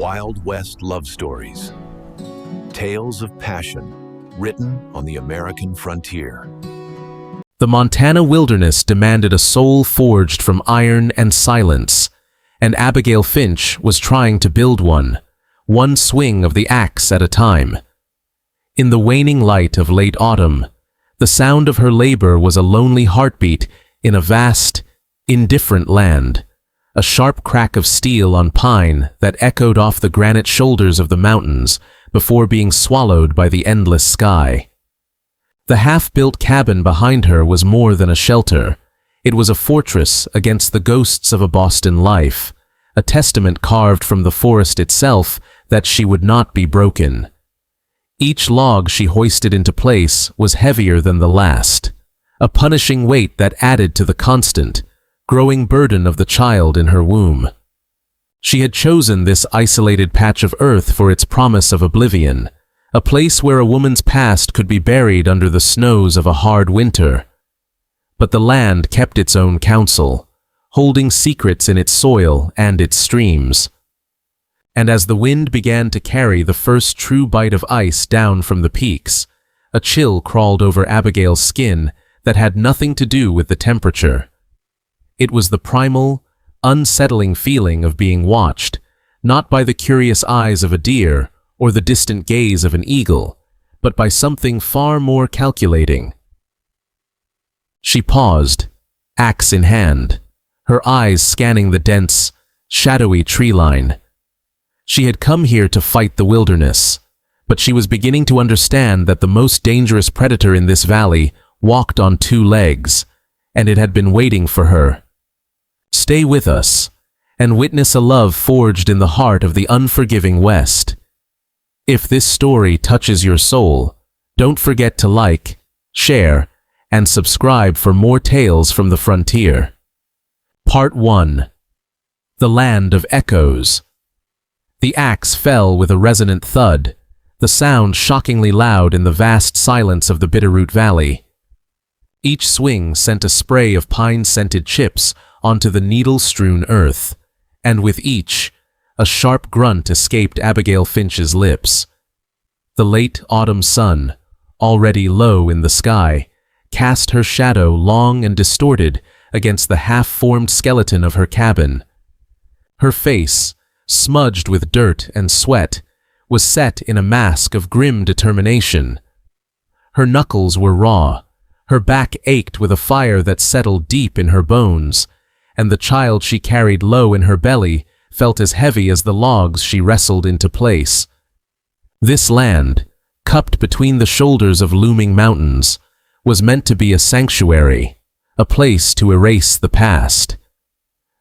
Wild West love stories. Tales of passion, written on the American frontier. The Montana wilderness demanded a soul forged from iron and silence, and Abigail Finch was trying to build one swing of the axe at a time. In the waning light of late autumn, the sound of her labor was a lonely heartbeat in a vast, indifferent land, a sharp crack of steel on pine that echoed off the granite shoulders of the mountains before being swallowed by the endless sky. The half-built cabin behind her was more than a shelter. It was a fortress against the ghosts of a Boston life, a testament carved from the forest itself that she would not be broken. Each log she hoisted into place was heavier than the last, a punishing weight that added to the constant, growing burden of the child in her womb. She had chosen this isolated patch of earth for its promise of oblivion, a place where a woman's past could be buried under the snows of a hard winter. But the land kept its own counsel, holding secrets in its soil and its streams. And as the wind began to carry the first true bite of ice down from the peaks, a chill crawled over Abigail's skin that had nothing to do with the temperature. It was the primal, unsettling feeling of being watched, not by the curious eyes of a deer or the distant gaze of an eagle, but by something far more calculating. She paused, axe in hand, her eyes scanning the dense, shadowy tree line. She had come here to fight the wilderness, but she was beginning to understand that the most dangerous predator in this valley walked on two legs, and it had been waiting for her. Stay with us, and witness a love forged in the heart of the unforgiving West. If this story touches your soul, don't forget to like, share, and subscribe for more tales from the frontier. Part 1. The Land of Echoes. The axe fell with a resonant thud, the sound shockingly loud in the vast silence of the Bitterroot Valley. Each swing sent a spray of pine-scented chips onto the needle-strewn earth, and with each, a sharp grunt escaped Abigail Finch's lips. The late autumn sun, already low in the sky, cast her shadow long and distorted against the half-formed skeleton of her cabin. Her face, smudged with dirt and sweat, was set in a mask of grim determination. Her knuckles were raw, her back ached with a fire that settled deep in her bones, and the child she carried low in her belly felt as heavy as the logs she wrestled into place. This land, cupped between the shoulders of looming mountains, was meant to be a sanctuary, a place to erase the past.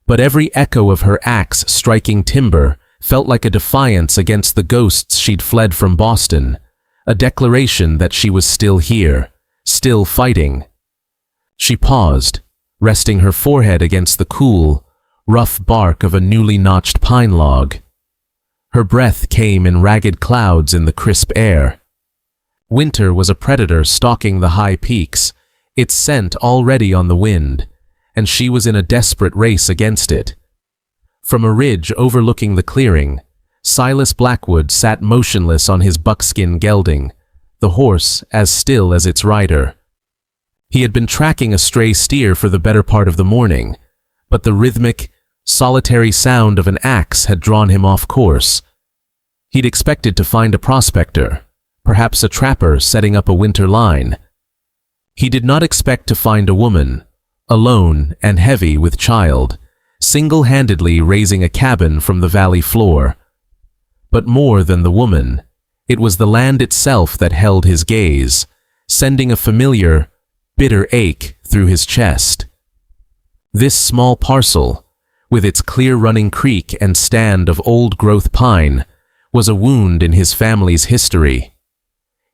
But every echo of her axe striking timber felt like a defiance against the ghosts she'd fled from Boston, a declaration that she was still here, still fighting. She paused, resting her forehead against the cool, rough bark of a newly notched pine log. Her breath came in ragged clouds in the crisp air. Winter was a predator stalking the high peaks, its scent already on the wind, and she was in a desperate race against it. From a ridge overlooking the clearing, Silas Blackwood sat motionless on his buckskin gelding, the horse as still as its rider. He had been tracking a stray steer for the better part of the morning, but the rhythmic, solitary sound of an axe had drawn him off course. He'd expected to find a prospector, perhaps a trapper setting up a winter line. He did not expect to find a woman, alone and heavy with child, single-handedly raising a cabin from the valley floor. But more than the woman, it was the land itself that held his gaze, sending a familiar, bitter ache through his chest. This small parcel, with its clear-running creek and stand of old-growth pine, was a wound in his family's history.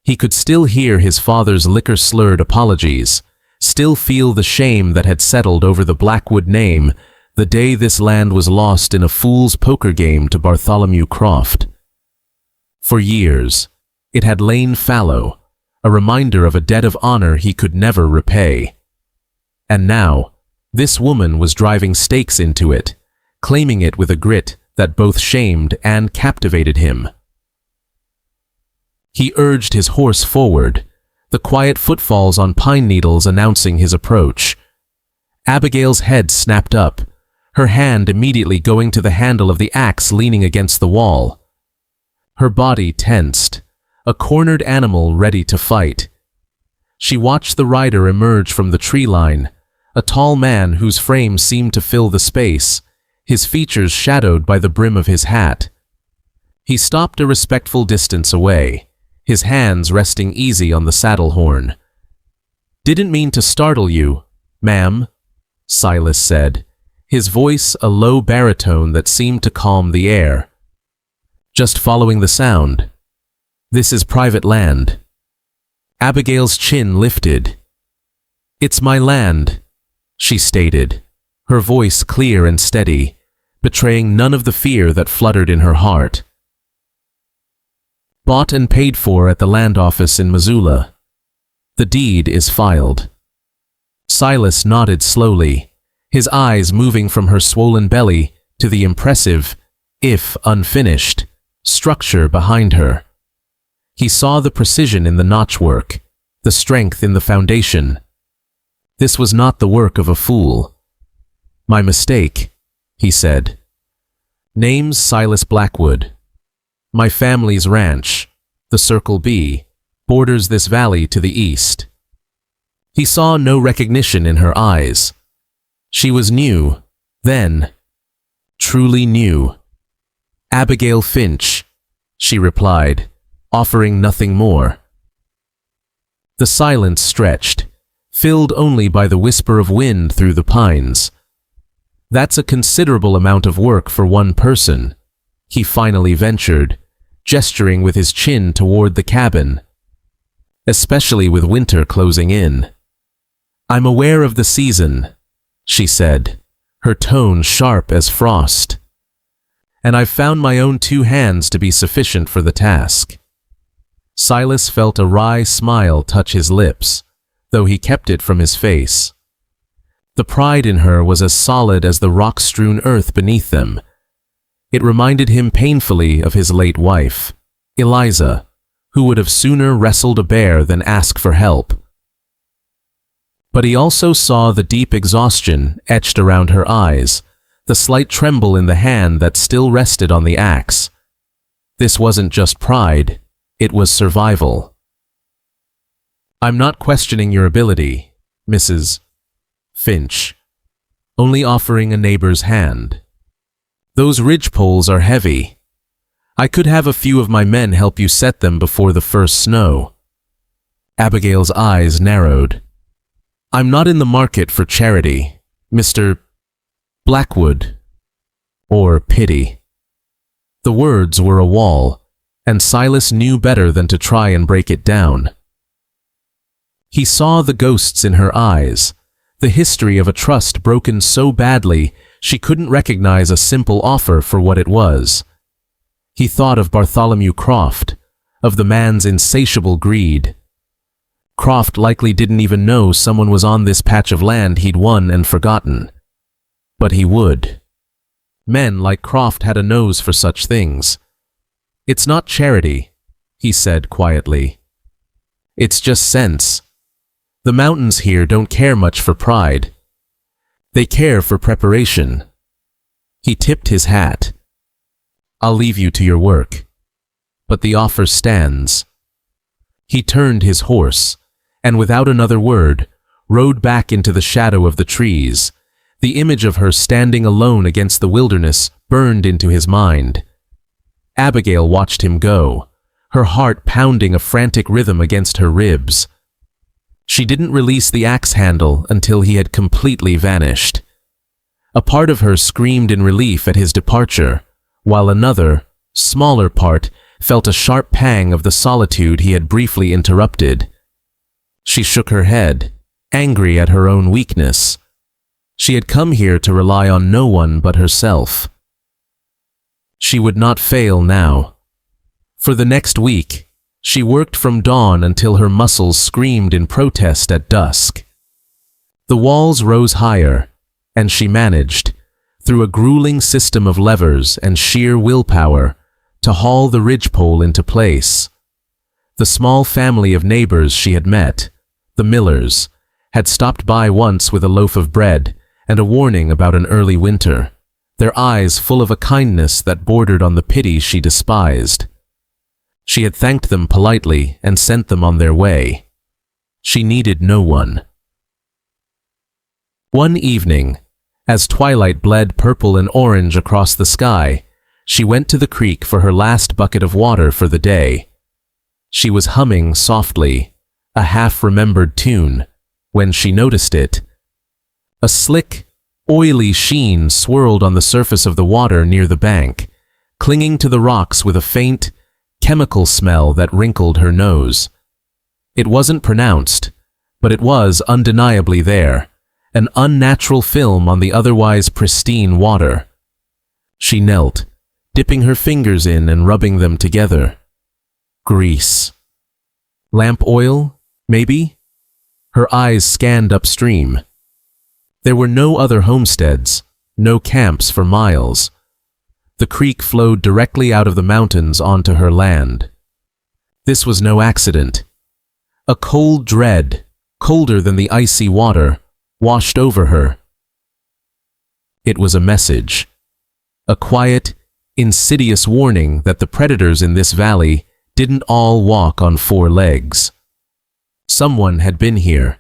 He could still hear his father's liquor-slurred apologies, still feel the shame that had settled over the Blackwood name the day this land was lost in a fool's poker game to Bartholomew Croft. For years, it had lain fallow, a reminder of a debt of honor he could never repay. And now, this woman was driving stakes into it, claiming it with a grit that both shamed and captivated him. He urged his horse forward, the quiet footfalls on pine needles announcing his approach. Abigail's head snapped up, her hand immediately going to the handle of the axe leaning against the wall. Her body tensed, a cornered animal ready to fight. She watched the rider emerge from the tree line, a tall man whose frame seemed to fill the space, his features shadowed by the brim of his hat. He stopped a respectful distance away, his hands resting easy on the saddle horn. "Didn't mean to startle you, ma'am," Silas said, his voice a low baritone that seemed to calm the air. "Just following the sound. This is private land." Abigail's chin lifted. "It's my land," she stated, her voice clear and steady, betraying none of the fear that fluttered in her heart. "Bought and paid for at the land office in Missoula. The deed is filed." Silas nodded slowly, his eyes moving from her swollen belly to the impressive, if unfinished, structure behind her. He saw the precision in the notchwork, the strength in the foundation. This was not the work of a fool. "My mistake," he said. "Name's Silas Blackwood. My family's ranch, the Circle B, borders this valley to the east." He saw no recognition in her eyes. She was new, then, truly new. "Abigail Finch," she replied, offering nothing more. The silence stretched, filled only by the whisper of wind through the pines. "That's a considerable amount of work for one person," he finally ventured, gesturing with his chin toward the cabin. "Especially with winter closing in." "I'm aware of the season," she said, her tone sharp as frost. "And I've found my own 2 hands to be sufficient for the task." Silas felt a wry smile touch his lips, though he kept it from his face. The pride in her was as solid as the rock-strewn earth beneath them. It reminded him painfully of his late wife, Eliza, who would have sooner wrestled a bear than ask for help. But he also saw the deep exhaustion etched around her eyes, the slight tremble in the hand that still rested on the axe. This wasn't just pride, it was survival. "I'm not questioning your ability, Mrs. Finch, only offering a neighbor's hand. Those ridgepoles are heavy. I could have a few of my men help you set them before the first snow." Abigail's eyes narrowed. "I'm not in the market for charity, Mr. Blackwood, or pity." The words were a wall, and Silas knew better than to try and break it down. He saw the ghosts in her eyes, the history of a trust broken so badly she couldn't recognize a simple offer for what it was. He thought of Bartholomew Croft, of the man's insatiable greed. Croft likely didn't even know someone was on this patch of land he'd won and forgotten. But he would. Men like Croft had a nose for such things. "It's not charity," he said quietly. "It's just sense. The mountains here don't care much for pride. They care for preparation." He tipped his hat. "I'll leave you to your work, but the offer stands." He turned his horse, and without another word, rode back into the shadow of the trees. The image of her standing alone against the wilderness burned into his mind. Abigail watched him go, her heart pounding a frantic rhythm against her ribs. She didn't release the axe handle until he had completely vanished. A part of her screamed in relief at his departure, while another, smaller part felt a sharp pang of the solitude he had briefly interrupted. She shook her head, angry at her own weakness. She had come here to rely on no one but herself. She would not fail now. For the next week, she worked from dawn until her muscles screamed in protest at dusk. The walls rose higher, and she managed, through a grueling system of levers and sheer willpower, to haul the ridgepole into place. The small family of neighbors she had met, the Millers, had stopped by once with a loaf of bread and a warning about an early winter, their eyes full of a kindness that bordered on the pity she despised. She had thanked them politely and sent them on their way. She needed no one. One evening, as twilight bled purple and orange across the sky, she went to the creek for her last bucket of water for the day. She was humming softly, a half-remembered tune, when she noticed it. A slick, oily sheen swirled on the surface of the water near the bank, clinging to the rocks with a faint, chemical smell that wrinkled her nose. It wasn't pronounced, but it was undeniably there, an unnatural film on the otherwise pristine water. She knelt, dipping her fingers in and rubbing them together. Grease. Lamp oil, maybe? Her eyes scanned upstream. There were no other homesteads, no camps for miles. The creek flowed directly out of the mountains onto her land. This was no accident. A cold dread, colder than the icy water, washed over her. It was a message. A quiet, insidious warning that the predators in this valley didn't all walk on four legs. Someone had been here.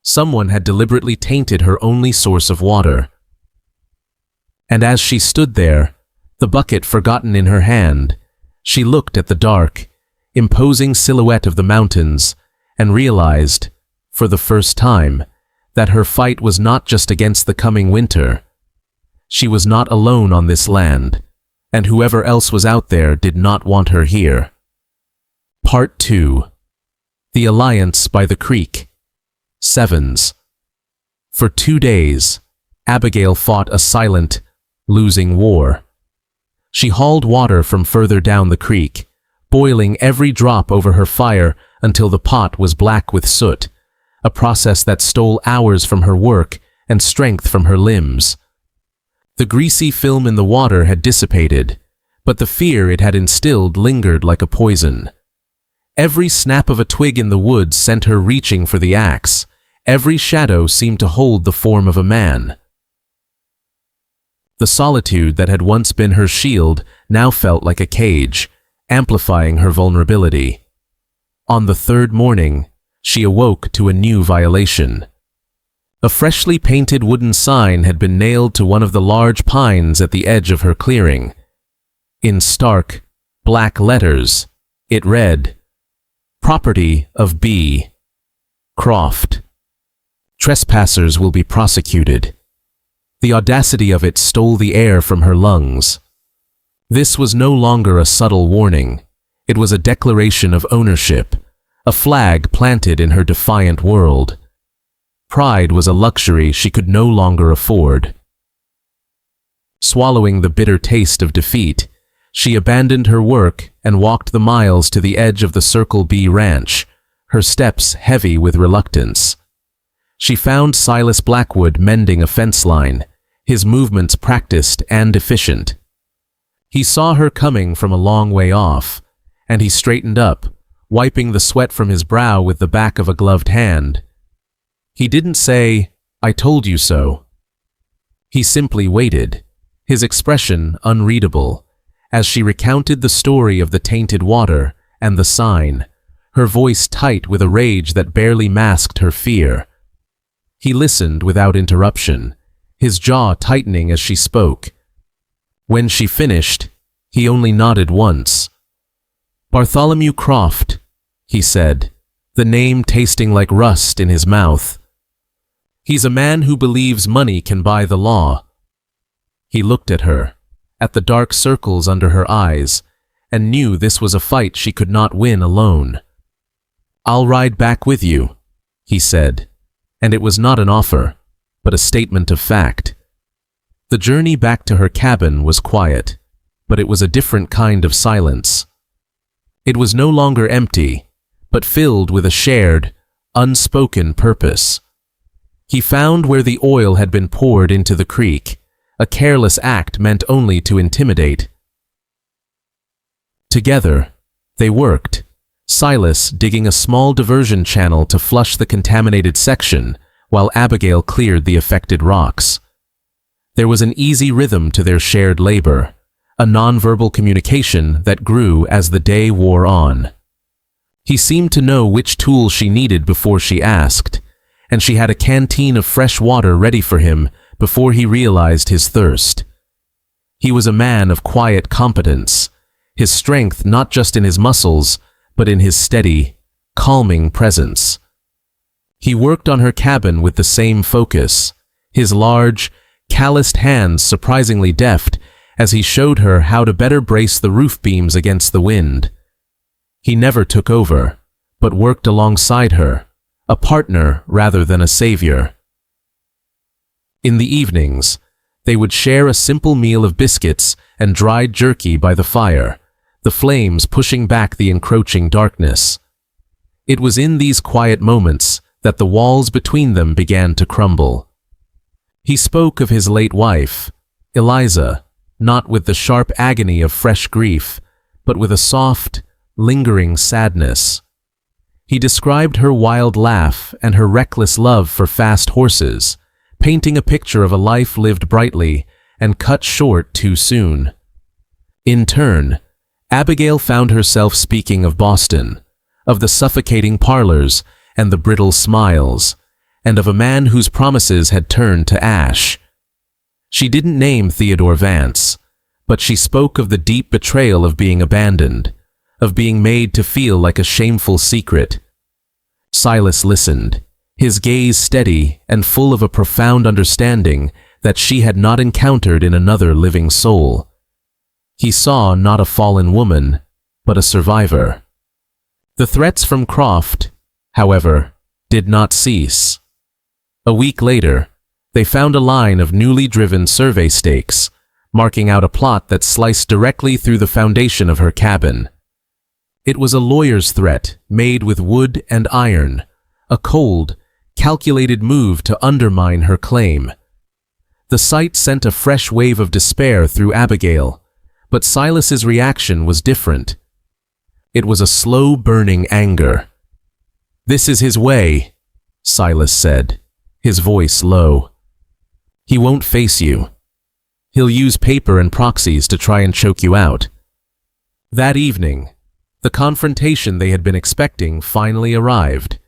Someone had deliberately tainted her only source of water. And as she stood there, the bucket forgotten in her hand, she looked at the dark, imposing silhouette of the mountains and realized, for the first time, that her fight was not just against the coming winter. She was not alone on this land, and whoever else was out there did not want her here. Part 2. The Alliance by the Creek. Sevens. For 2 days, Abigail fought a silent, losing war. She hauled water from further down the creek, boiling every drop over her fire until the pot was black with soot, a process that stole hours from her work and strength from her limbs. The greasy film in the water had dissipated, but the fear it had instilled lingered like a poison. Every snap of a twig in the woods sent her reaching for the axe. Every shadow seemed to hold the form of a man. The solitude that had once been her shield now felt like a cage, amplifying her vulnerability. On the third morning, she awoke to a new violation. A freshly painted wooden sign had been nailed to one of the large pines at the edge of her clearing. In stark, black letters, it read, "Property of B. Croft. Trespassers will be prosecuted." The audacity of it stole the air from her lungs. This was no longer a subtle warning. It was a declaration of ownership, a flag planted in her defiant world. Pride was a luxury she could no longer afford. Swallowing the bitter taste of defeat, she abandoned her work and walked the miles to the edge of the Circle B ranch, her steps heavy with reluctance. She found Silas Blackwood mending a fence line, his movements practiced and efficient. He saw her coming from a long way off, and he straightened up, wiping the sweat from his brow with the back of a gloved hand. He didn't say, "I told you so." He simply waited, his expression unreadable, as she recounted the story of the tainted water and the sign, her voice tight with a rage that barely masked her fear. He listened without interruption, his jaw tightening as she spoke. When she finished, he only nodded once. "Bartholomew Croft," he said, the name tasting like rust in his mouth. "He's a man who believes money can buy the law." He looked at her, at the dark circles under her eyes, and knew this was a fight she could not win alone. "I'll ride back with you," he said, and it was not an offer, but a statement of fact. The journey back to her cabin was quiet, but it was a different kind of silence. It was no longer empty, but filled with a shared, unspoken purpose. He found where the oil had been poured into the creek, a careless act meant only to intimidate. Together, they worked, Silas digging a small diversion channel to flush the contaminated section, while Abigail cleared the affected rocks. There was an easy rhythm to their shared labor, a nonverbal communication that grew as the day wore on. He seemed to know which tool she needed before she asked, and she had a canteen of fresh water ready for him before he realized his thirst. He was a man of quiet competence, his strength not just in his muscles, but in his steady, calming presence. He worked on her cabin with the same focus, his large, calloused hands surprisingly deft as he showed her how to better brace the roof beams against the wind. He never took over, but worked alongside her, a partner rather than a savior. In the evenings, they would share a simple meal of biscuits and dried jerky by the fire, the flames pushing back the encroaching darkness. It was in these quiet moments that the walls between them began to crumble. He spoke of his late wife, Eliza, not with the sharp agony of fresh grief, but with a soft, lingering sadness. He described her wild laugh and her reckless love for fast horses, painting a picture of a life lived brightly and cut short too soon. In turn, Abigail found herself speaking of Boston, of the suffocating parlors and the brittle smiles, and of a man whose promises had turned to ash. She didn't name Theodore Vance, but she spoke of the deep betrayal of being abandoned, of being made to feel like a shameful secret. Silas listened, his gaze steady and full of a profound understanding that she had not encountered in another living soul. He saw not a fallen woman, but a survivor. The threats from Croft, however, did not cease. A week later, they found a line of newly driven survey stakes, marking out a plot that sliced directly through the foundation of her cabin. It was a lawyer's threat made with wood and iron, a cold, calculated move to undermine her claim. The sight sent a fresh wave of despair through Abigail, but Silas's reaction was different. It was a slow-burning anger. "This is his way," Silas said, his voice low. "He won't face you. He'll use paper and proxies to try and choke you out." That evening, the confrontation they had been expecting finally arrived.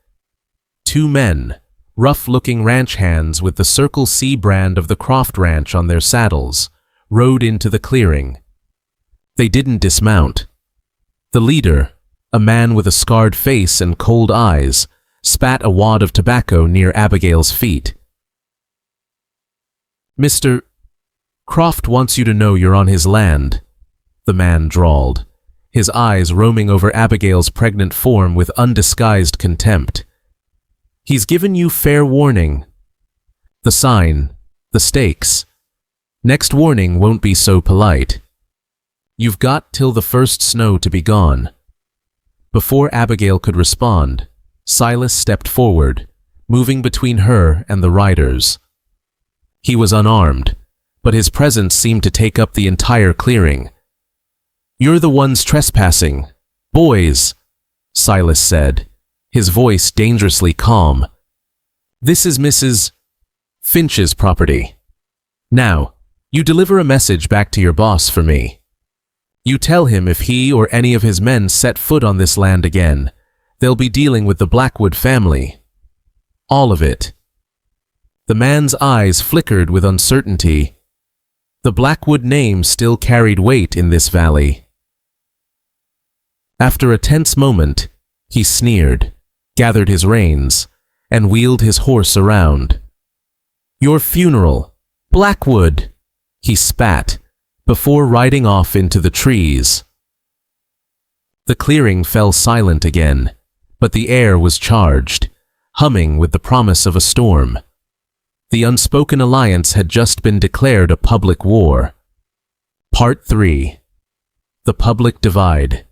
Two men, rough-looking ranch hands with the Circle C brand of the Croft Ranch on their saddles, rode into the clearing. They didn't dismount. The leader, a man with a scarred face and cold eyes, spat a wad of tobacco near Abigail's feet. "Mr. Croft wants you to know you're on his land," the man drawled, his eyes roaming over Abigail's pregnant form with undisguised contempt. "He's given you fair warning. The sign, the stakes. Next warning won't be so polite. You've got till the first snow to be gone." Before Abigail could respond, Silas stepped forward, moving between her and the riders. He was unarmed, but his presence seemed to take up the entire clearing. "You're the ones trespassing, boys," Silas said, his voice dangerously calm. "This is Mrs. Finch's property. Now, you deliver a message back to your boss for me. You tell him if he or any of his men set foot on this land again, they'll be dealing with the Blackwood family. All of it." The man's eyes flickered with uncertainty. The Blackwood name still carried weight in this valley. After a tense moment, he sneered, gathered his reins, and wheeled his horse around. "Your funeral, Blackwood," he spat, before riding off into the trees. The clearing fell silent again, but the air was charged, humming with the promise of a storm. The unspoken alliance had just been declared a public war. Part 3. The Public Divide.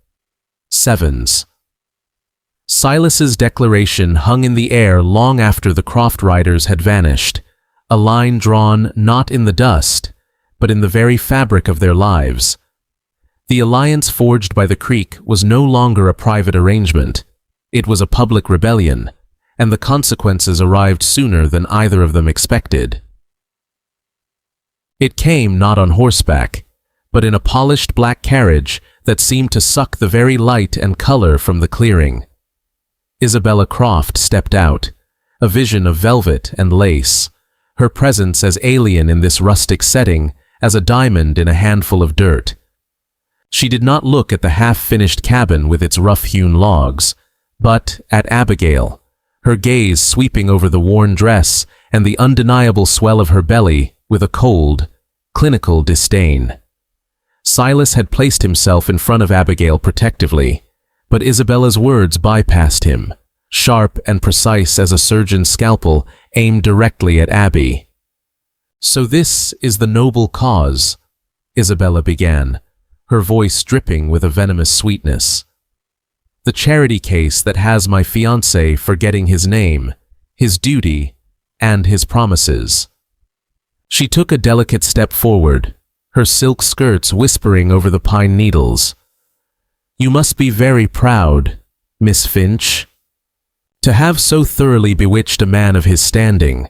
Sevens. Silas's declaration hung in the air long after the Croft riders had vanished, a line drawn not in the dust, but in the very fabric of their lives. The alliance forged by the creek was no longer a private arrangement. It was a public rebellion, and the consequences arrived sooner than either of them expected. It came not on horseback, but in a polished black carriage that seemed to suck the very light and color from the clearing. Isabella Croft stepped out, a vision of velvet and lace, her presence as alien in this rustic setting as a diamond in a handful of dirt. She did not look at the half-finished cabin with its rough-hewn logs, but at Abigail, her gaze sweeping over the worn dress and the undeniable swell of her belly with a cold, clinical disdain. Silas had placed himself in front of Abigail protectively, but Isabella's words bypassed him, sharp and precise as a surgeon's scalpel aimed directly at Abby. "So this is the noble cause," Isabella began, her voice dripping with a venomous sweetness. "The charity case that has my fiancé forgetting his name, his duty, and his promises." She took a delicate step forward, her silk skirts whispering over the pine needles. "You must be very proud, Miss Finch, to have so thoroughly bewitched a man of his standing.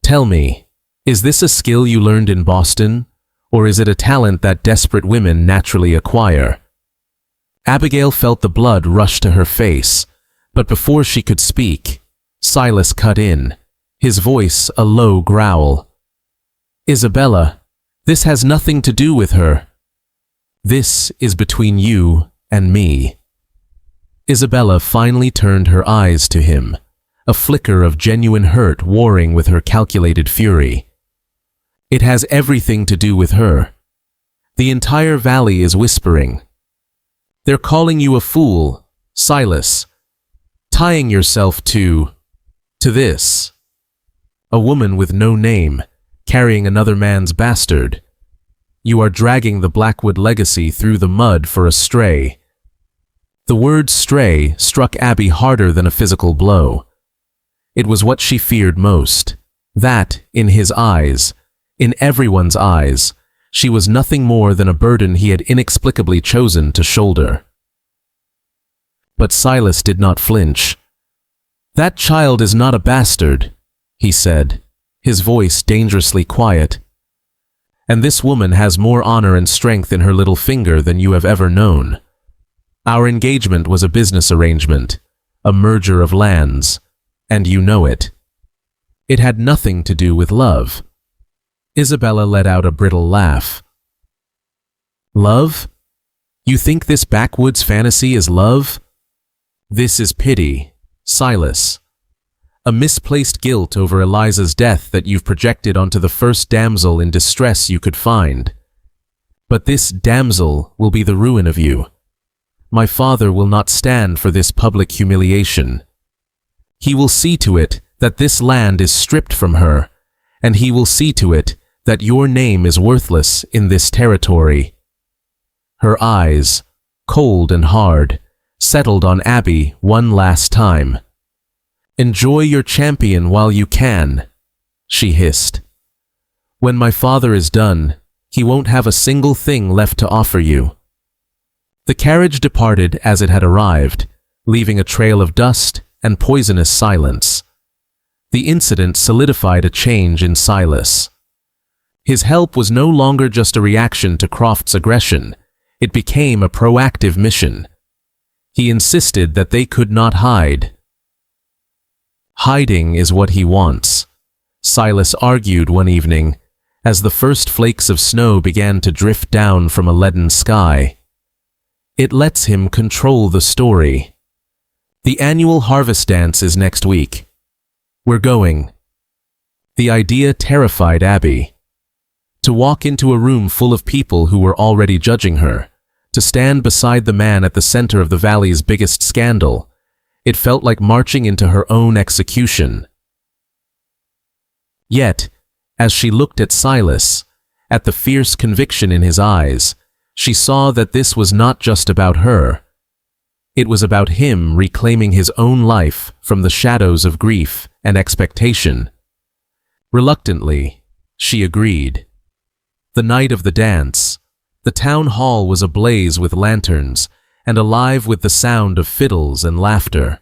Tell me, is this a skill you learned in Boston, or is it a talent that desperate women naturally acquire?" Abigail felt the blood rush to her face, but before she could speak, Silas cut in, his voice a low growl. "Isabella, this has nothing to do with her. This is between you and me." Isabella finally turned her eyes to him, a flicker of genuine hurt warring with her calculated fury. "It has everything to do with her. The entire valley is whispering. They're calling you a fool, Silas, tying yourself to this. A woman with no name, carrying another man's bastard. You are dragging the Blackwood legacy through the mud for a stray." The word stray struck Abby harder than a physical blow. It was what she feared most, that, in his eyes, in everyone's eyes, she was nothing more than a burden he had inexplicably chosen to shoulder. But Silas did not flinch. "That child is not a bastard," he said, his voice dangerously quiet. "And this woman has more honor and strength in her little finger than you have ever known. Our engagement was a business arrangement, a merger of lands, and you know it. It had nothing to do with love." Isabella let out a brittle laugh. "Love? You think this backwoods fantasy is love? This is pity, Silas. A misplaced guilt over Eliza's death that you've projected onto the first damsel in distress you could find. But this damsel will be the ruin of you. My father will not stand for this public humiliation. He will see to it that this land is stripped from her, and he will see to it that your name is worthless in this territory." Her eyes, cold and hard, settled on Abby one last time. "Enjoy your champion while you can," she hissed. "When my father is done, he won't have a single thing left to offer you." The carriage departed as it had arrived, leaving a trail of dust and poisonous silence. The incident solidified a change in Silas. His help was no longer just a reaction to Croft's aggression. It became a proactive mission. He insisted that they could not hide. "Hiding is what he wants," Silas argued one evening, as the first flakes of snow began to drift down from a leaden sky. "It lets him control the story. The annual harvest dance is next week. We're going." The idea terrified Abby. To walk into a room full of people who were already judging her, to stand beside the man at the center of the valley's biggest scandal, it felt like marching into her own execution. Yet, as she looked at Silas, at the fierce conviction in his eyes, she saw that this was not just about her. It was about him reclaiming his own life from the shadows of grief and expectation. Reluctantly, she agreed. The night of the dance. The town hall was ablaze with lanterns and alive with the sound of fiddles and laughter.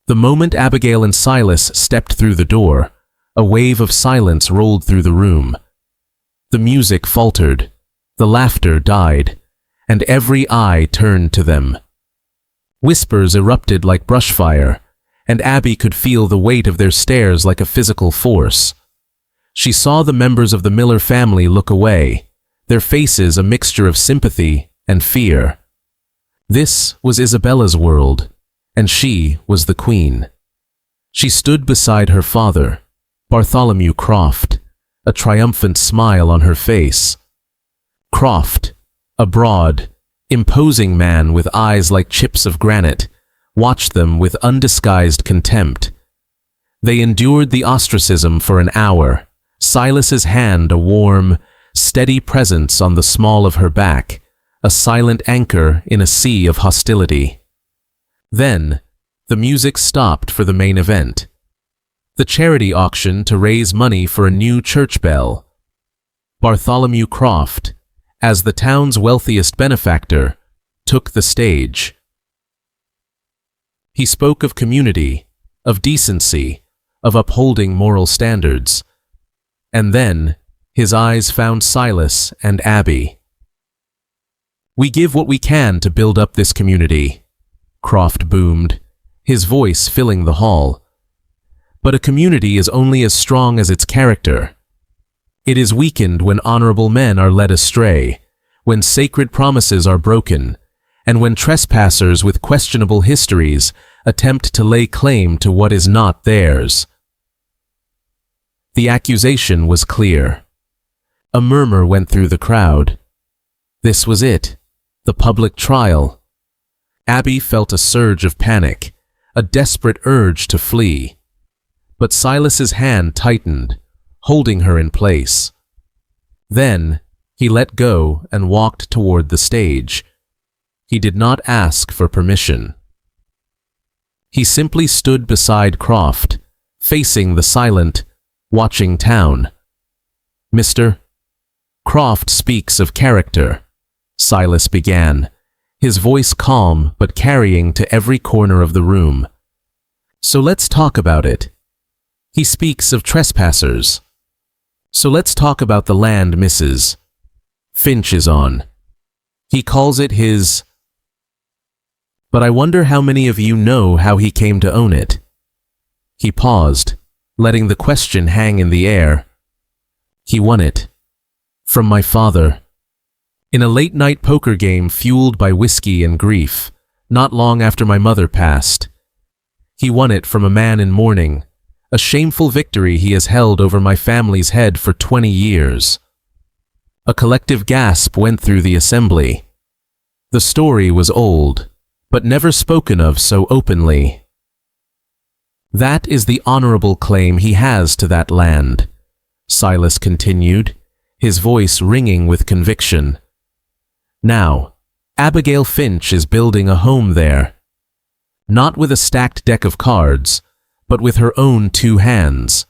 The moment Abigail and Silas stepped through the door, a wave of silence rolled through the room. The music faltered, the laughter died, and every eye turned to them. Whispers erupted like brushfire, and Abby could feel the weight of their stares like a physical force. She saw the members of the Miller family look away, their faces a mixture of sympathy and fear. This was Isabella's world, and she was the queen. She stood beside her father, Bartholomew Croft, a triumphant smile on her face. Croft, a broad, imposing man with eyes like chips of granite, watched them with undisguised contempt. They endured the ostracism for an hour, Silas's hand a warm, steady presence on the small of her back, a silent anchor in a sea of hostility. Then, the music stopped for the main event. The charity auction to raise money for a new church bell. Bartholomew Croft, as the town's wealthiest benefactor, took the stage. He spoke of community, of decency, of upholding moral standards. And then, his eyes found Silas and Abby. "We give what we can to build up this community," Croft boomed, his voice filling the hall. "But a community is only as strong as its character. It is weakened when honorable men are led astray, when sacred promises are broken, and when trespassers with questionable histories attempt to lay claim to what is not theirs." The accusation was clear. A murmur went through the crowd. This was it, the public trial. Abby felt a surge of panic, a desperate urge to flee. But Silas's hand tightened, holding her in place. Then, he let go and walked toward the stage. He did not ask for permission. He simply stood beside Croft, facing the silent, watching town. "Mr. Croft speaks of character," Silas began, his voice calm but carrying to every corner of the room. "So let's talk about it. He speaks of trespassers. So let's talk about the land Mrs. Finch is on. He calls it his. But I wonder how many of you know how he came to own it." He paused, letting the question hang in the air. "He won it. From my father. In a late-night poker game fueled by whiskey and grief, not long after my mother passed. He won it from a man in mourning, a shameful victory he has held over my family's head for 20 years. A collective gasp went through the assembly. The story was old, but never spoken of so openly. "That is the honorable claim he has to that land," Silas continued, his voice ringing with conviction. "Now, Abigail Finch is building a home there. Not with a stacked deck of cards, but with her own 2 hands.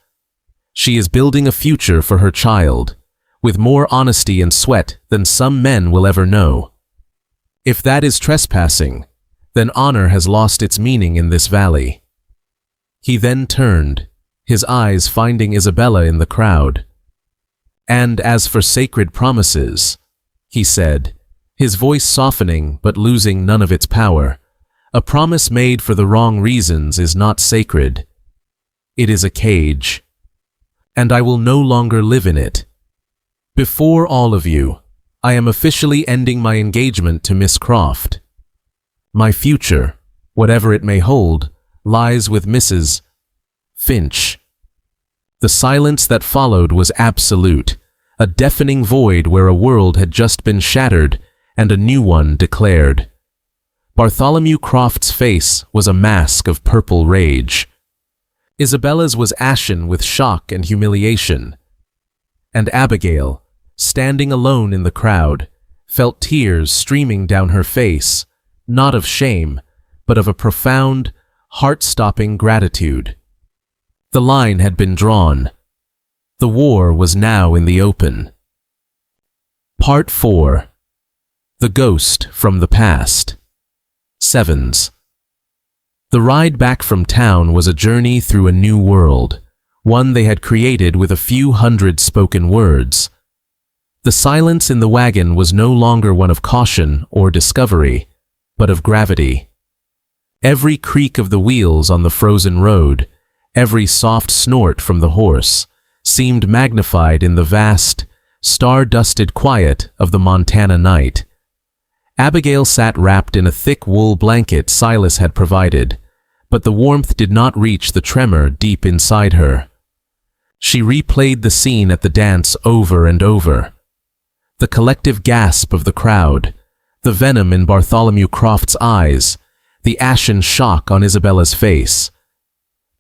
She is building a future for her child, with more honesty and sweat than some men will ever know. If that is trespassing, then honor has lost its meaning in this valley." He then turned, his eyes finding Isabella in the crowd. "And as for sacred promises," he said, his voice softening but losing none of its power, "a promise made for the wrong reasons is not sacred. It is a cage. And I will no longer live in it. Before all of you, I am officially ending my engagement to Miss Croft. My future, whatever it may hold, lies with Mrs. Finch." The silence that followed was absolute, a deafening void where a world had just been shattered and a new one declared. Bartholomew Croft's face was a mask of purple rage. Isabella's was ashen with shock and humiliation. And Abigail, standing alone in the crowd, felt tears streaming down her face, not of shame, but of a profound, heart-stopping gratitude. The line had been drawn. The war was now in the open. Part 4. The Ghost from the Past. Sevens. The ride back from town was a journey through a new world, one they had created with a few hundred spoken words. The silence in the wagon was no longer one of caution or discovery, but of gravity. Every creak of the wheels on the frozen road, every soft snort from the horse, seemed magnified in the vast, star-dusted quiet of the Montana night. Abigail sat wrapped in a thick wool blanket Silas had provided, but the warmth did not reach the tremor deep inside her. She replayed the scene at the dance over and over. The collective gasp of the crowd, the venom in Bartholomew Croft's eyes, the ashen shock on Isabella's face.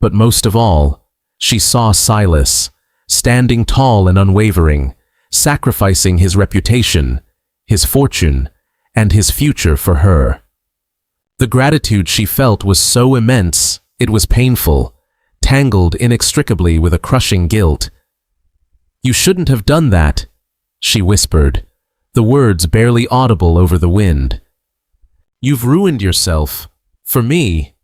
But most of all, she saw Silas, standing tall and unwavering, sacrificing his reputation, his fortune, and his future for her. The gratitude she felt was so immense, it was painful, tangled inextricably with a crushing guilt. "You shouldn't have done that," she whispered, the words barely audible over the wind. "You've ruined yourself. For me."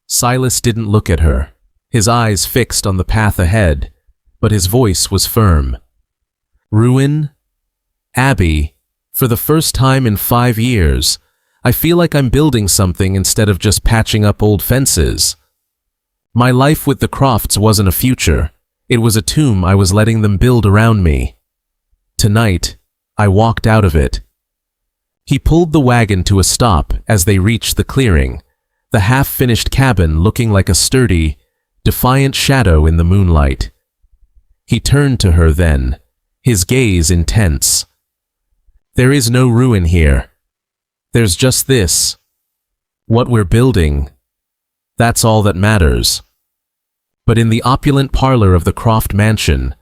Silas didn't look at her, his eyes fixed on the path ahead, but his voice was firm. "Ruin? Abby, for the first time in 5 years, I feel like I'm building something instead of just patching up old fences. My life with the Crofts wasn't a future. It was a tomb I was letting them build around me. Tonight, I walked out of it." He pulled the wagon to a stop as they reached the clearing, the half-finished cabin looking like a sturdy, defiant shadow in the moonlight. He turned to her then, his gaze intense. "There is no ruin here. There's just this. What we're building. That's all that matters." But in the opulent parlor of the Croft mansion,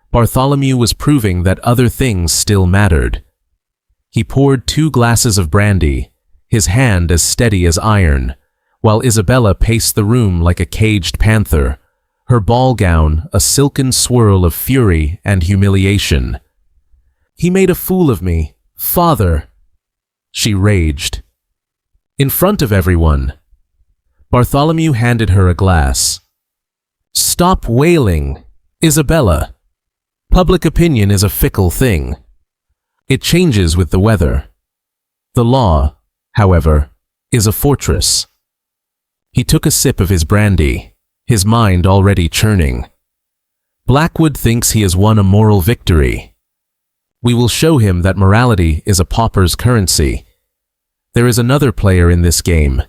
Bartholomew was proving that other things still mattered. He poured 2 glasses of brandy, his hand as steady as iron, while Isabella paced the room like a caged panther, her ball gown a silken swirl of fury and humiliation. "He made a fool of me, Father," she raged. In front of everyone. Bartholomew handed her a glass. "Stop wailing, Isabella. Public opinion is a fickle thing. It changes with the weather. The law, however, is a fortress." He took a sip of his brandy, his mind already churning. "Blackwood thinks he has won a moral victory. We will show him that morality is a pauper's currency. There is another player in this game."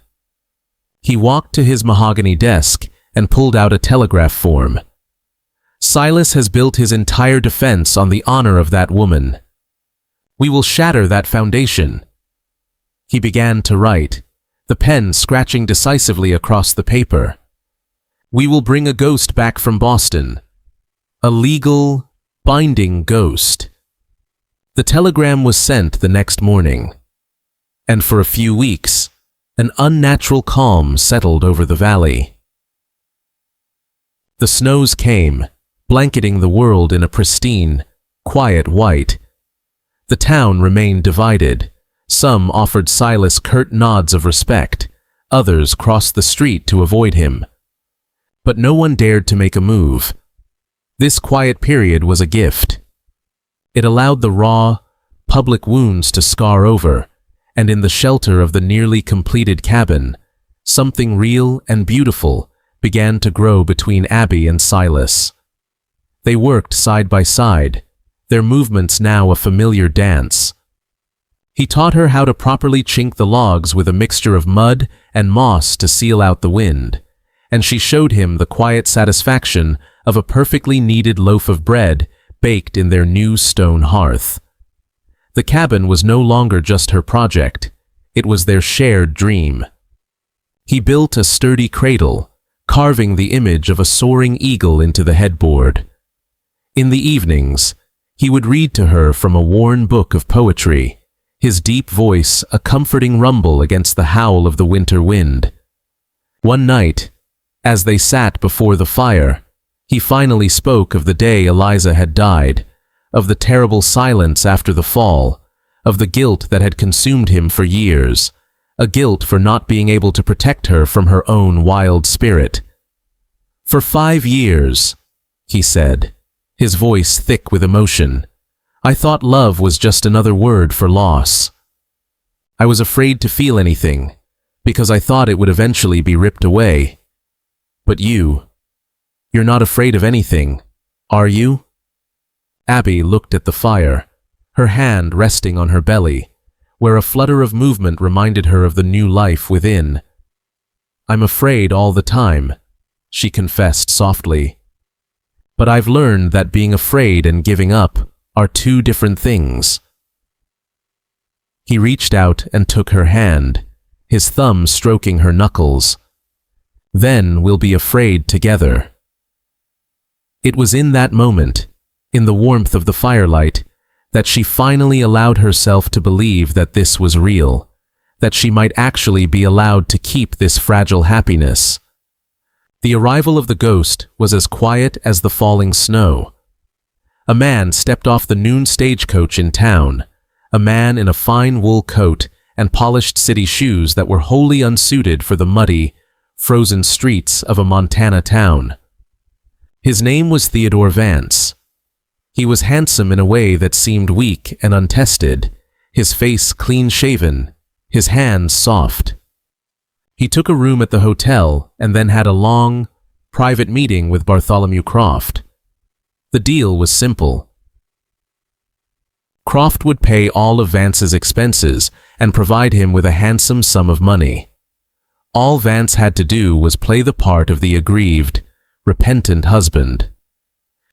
He walked to his mahogany desk and pulled out a telegraph form. "Silas has built his entire defense on the honor of that woman. We will shatter that foundation." He began to write, the pen scratching decisively across the paper. "We will bring a ghost back from Boston. A legal, binding ghost." The telegram was sent the next morning. And for a few weeks, an unnatural calm settled over the valley. The snows came, blanketing the world in a pristine, quiet white. The town remained divided. Some offered Silas curt nods of respect, others crossed the street to avoid him. But no one dared to make a move. This quiet period was a gift. It allowed the raw, public wounds to scar over, and in the shelter of the nearly completed cabin, something real and beautiful began to grow between Abby and Silas. They worked side by side, their movements now a familiar dance. He taught her how to properly chink the logs with a mixture of mud and moss to seal out the wind, and she showed him the quiet satisfaction of a perfectly kneaded loaf of bread baked in their new stone hearth. The cabin was no longer just her project, it was their shared dream. He built a sturdy cradle, carving the image of a soaring eagle into the headboard. In the evenings, he would read to her from a worn book of poetry, his deep voice a comforting rumble against the howl of the winter wind. One night, as they sat before the fire, he finally spoke of the day Eliza had died, of the terrible silence after the fall, of the guilt that had consumed him for years, a guilt for not being able to protect her from her own wild spirit. "For 5 years," he said, his voice thick with emotion, "I thought love was just another word for loss. I was afraid to feel anything, because I thought it would eventually be ripped away. But you're not afraid of anything, are you?" Abby looked at the fire, her hand resting on her belly, where a flutter of movement reminded her of the new life within. "I'm afraid all the time," she confessed softly. "But I've learned that being afraid and giving up are two different things." He reached out and took her hand, his thumb stroking her knuckles. "Then we'll be afraid together." It was in that moment, in the warmth of the firelight, that she finally allowed herself to believe that this was real, that she might actually be allowed to keep this fragile happiness. The arrival of the ghost was as quiet as the falling snow. A man stepped off the noon stagecoach in town, a man in a fine wool coat and polished city shoes that were wholly unsuited for the muddy, frozen streets of a Montana town. His name was Theodore Vance. He was handsome in a way that seemed weak and untested, his face clean-shaven, his hands soft. He took a room at the hotel and then had a long, private meeting with Bartholomew Croft. The deal was simple. Croft would pay all of Vance's expenses and provide him with a handsome sum of money. All Vance had to do was play the part of the aggrieved, repentant husband.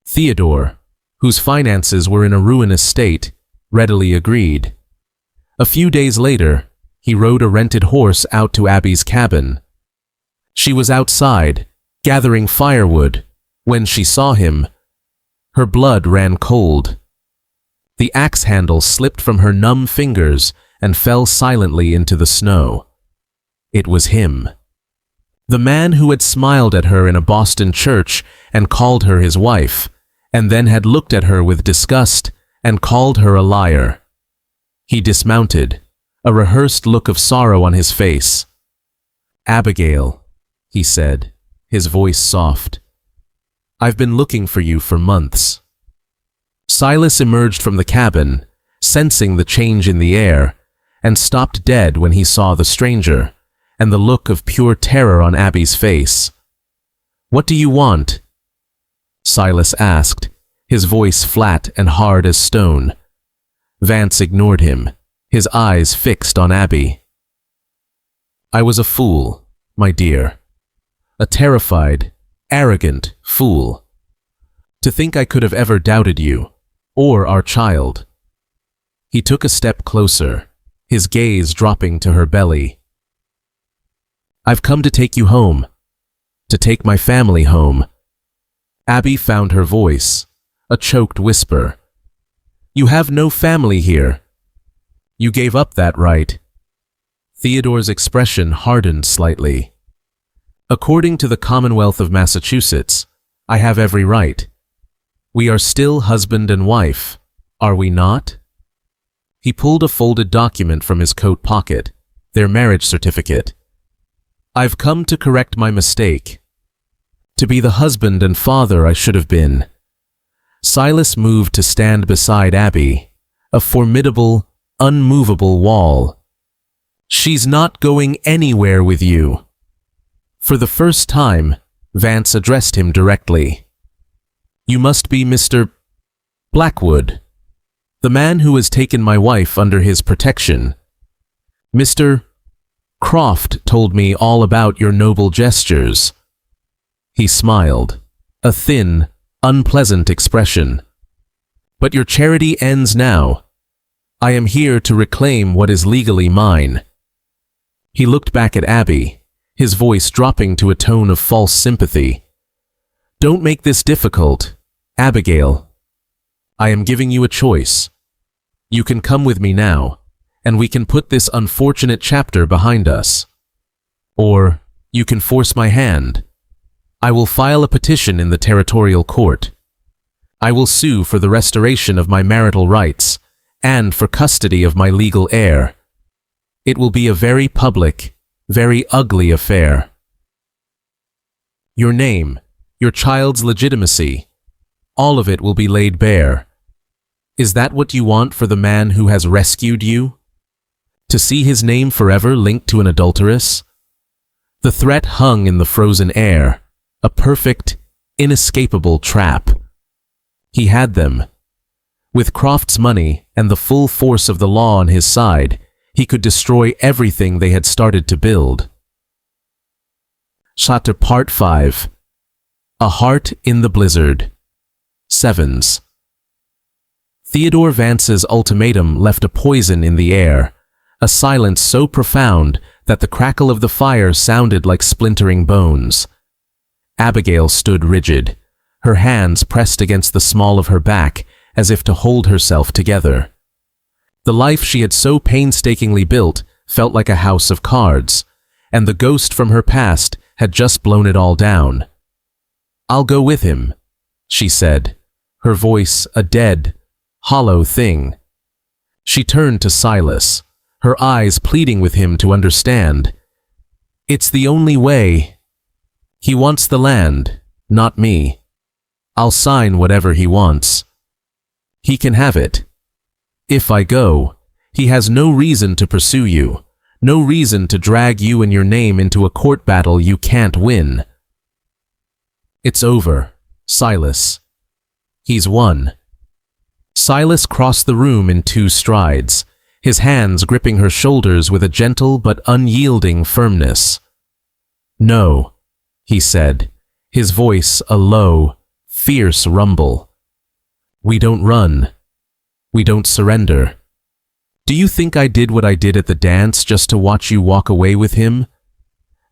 Theodore, whose finances were in a ruinous state, readily agreed. A few days later, he rode a rented horse out to Abby's cabin. She was outside, gathering firewood, when she saw him. Her blood ran cold. The axe handle slipped from her numb fingers and fell silently into the snow. It was him. The man who had smiled at her in a Boston church and called her his wife, and then had looked at her with disgust and called her a liar. He dismounted, a rehearsed look of sorrow on his face. "Abigail," he said, his voice soft, "I've been looking for you for months." Silas emerged from the cabin, sensing the change in the air, and stopped dead when he saw the stranger, and the look of pure terror on Abby's face. "What do you want?" Silas asked, his voice flat and hard as stone. Vance ignored him, his eyes fixed on Abby. "I was a fool, my dear. A terrified, arrogant fool. To think I could have ever doubted you, or our child." He took a step closer, his gaze dropping to her belly. "I've come to take you home, to take my family home." Abby found her voice, a choked whisper. "You have no family here. You gave up that right." Theodore's expression hardened slightly. "According to the Commonwealth of Massachusetts, I have every right. We are still husband and wife, are we not?" He pulled a folded document from his coat pocket, their marriage certificate. "I've come to correct my mistake, to be the husband and father I should have been." Silas moved to stand beside Abby, a formidable, unmovable wall. "She's not going anywhere with you." For the first time, Vance addressed him directly. "You must be Mr. Blackwood, the man who has taken my wife under his protection. Mr. Croft told me all about your noble gestures." He smiled, a thin, unpleasant expression. "But your charity ends now. I am here to reclaim what is legally mine." He looked back at Abby, his voice dropping to a tone of false sympathy. "Don't make this difficult, Abigail. I am giving you a choice. You can come with me now, and we can put this unfortunate chapter behind us. Or you can force my hand. I will file a petition in the territorial court. I will sue for the restoration of my marital rights and for custody of my legal heir. It will be a very public, very ugly affair. Your name, your child's legitimacy, all of it will be laid bare. Is that what you want for the man who has rescued you? To see his name forever linked to an adulteress? The threat hung in the frozen air, a perfect, inescapable trap. He had them. With Croft's money and the full force of the law on his side, he could destroy everything they had started to build. Chapter Part 5. A Heart in the Blizzard. Sevens. Theodore Vance's ultimatum left a poison in the air, a silence so profound that the crackle of the fire sounded like splintering bones. Abigail stood rigid, her hands pressed against the small of her back as if to hold herself together. The life she had so painstakingly built felt like a house of cards, and the ghost from her past had just blown it all down. "I'll go with him," she said, her voice a dead, hollow thing. She turned to Silas, her eyes pleading with him to understand. "It's the only way. He wants the land, not me. I'll sign whatever he wants. He can have it. If I go, he has no reason to pursue you, no reason to drag you and your name into a court battle you can't win. It's over, Silas. He's won." Silas crossed the room in 2 strides, his hands gripping her shoulders with a gentle but unyielding firmness. "No," he said, his voice a low, fierce rumble. "We don't run. We don't surrender. Do you think I did what I did at the dance just to watch you walk away with him?